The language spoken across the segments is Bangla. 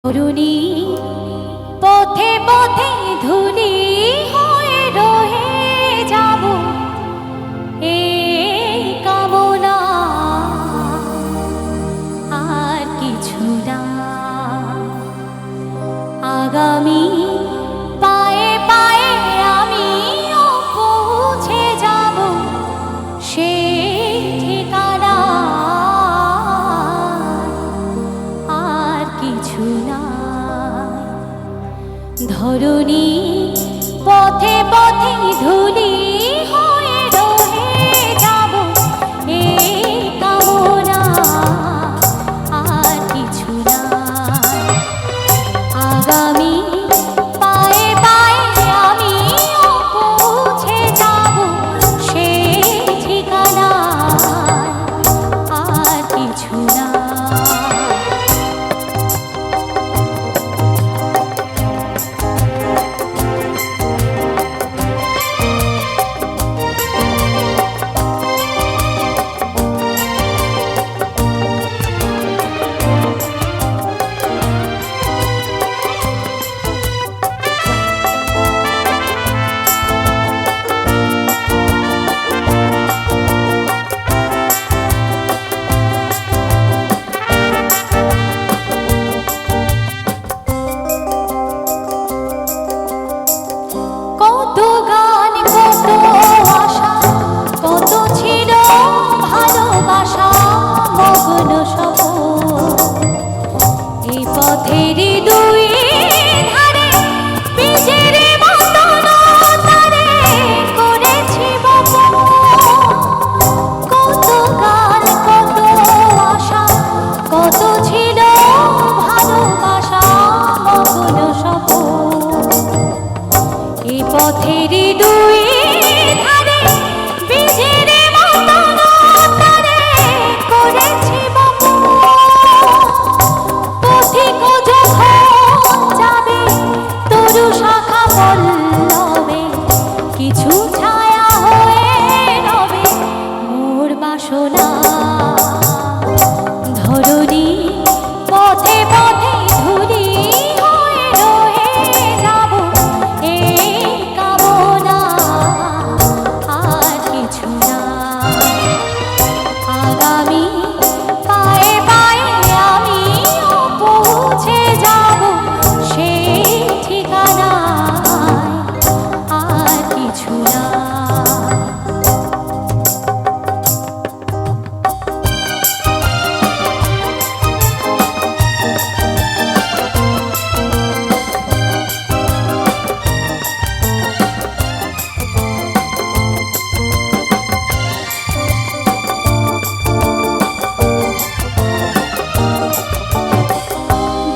তরুণী পথে পথে ধুলি হয়ে রয়ে যাব, এই কামনা আর কিছু না। আগামী পায়ে পায়ে আমিও পৌঁছে যাব সেই ঠিকানা, আর কিছু না। ধরণী পথে পথে ধুলি হয়ে রয়ে যাব, এই কামনা আর কিছু না। আগামী পায়ে পায়ে আমিও পৌঁছে যাব সেই ঠিকানা, আর কিছু না। কত গান কত আশা, কত ছিল ভালোবাসা মগ্ন স্বপন। এই পথেরই দুই ধারে বীজের মতন তারে করেছি বপন। কত গান কত আশা, কত ছিল ভালোবাসা মগ্ন স্বপন। এই পথেরই দুই ধারে বীজের মতন তারে করেছি বপন। পথিক যখন যাবে তরু শাখা পল্লবে, কিছু ছায়া হয়ে রবে মোর বাসনা। ধরণী পথে পথে ধুলি হয়ে রয়ে যাব, এই কামনা আর কিছু না। আগামী পায়ে পায়ে আমিও পৌঁছে যাব সেই ঠিকানায়, আর কিছু না।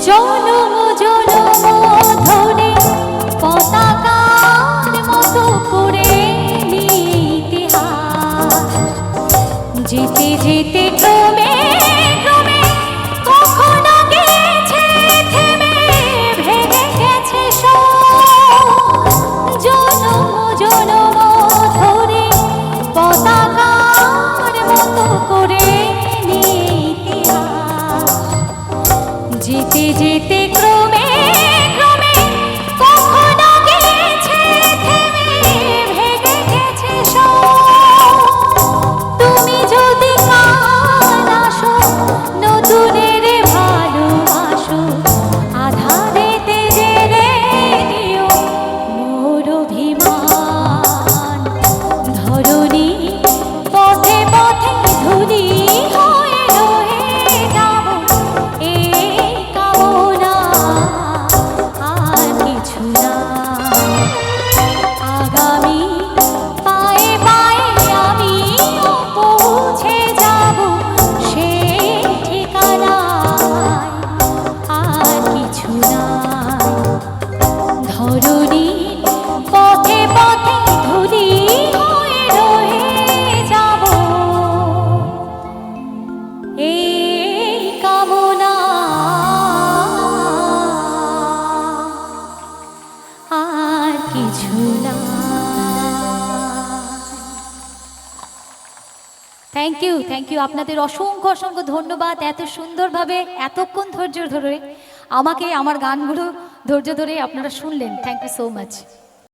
জনম জনম ধরে পতাকার মতো করে ইতিহাস, যেতে যেতে ক্রমে ক্রমে কখনো গেছে থেমে, ভেঙে গেছে সব। জনম জনম ধরে পতাকার মতো করে ইতিহাস, যেতে যেতে ক্রমে ক্রমে কখনো গেছে থেমে, ভেঙে গেছে সব। তুমি যদি কাল আসো নতুনের ভালোবাসো, আধারেতে জেনে নিও মোর অভিমান। ধরণী পথে পথে ধুলি হয়ে রয়ে যাব, এই কামনা আর কিছু না। আগামী পায়ে পায়ে আমিও পৌঁছে যাব সেই ঠিকানায়, আর কিছু না। ধরণী পথে পথে ধুলি হয়ে রয়ে যাব, এই কামনা আর কিছু না। থ্যাংক ইউ আপনাদের অসংখ্য অসংখ্য ধন্যবাদ এত সুন্দরভাবে এতক্ষণ ধৈর্য ধরে আমাকে আমার গানগুলো ধৈর্য ধরে আপনারা শুনলেন। Thank you so much.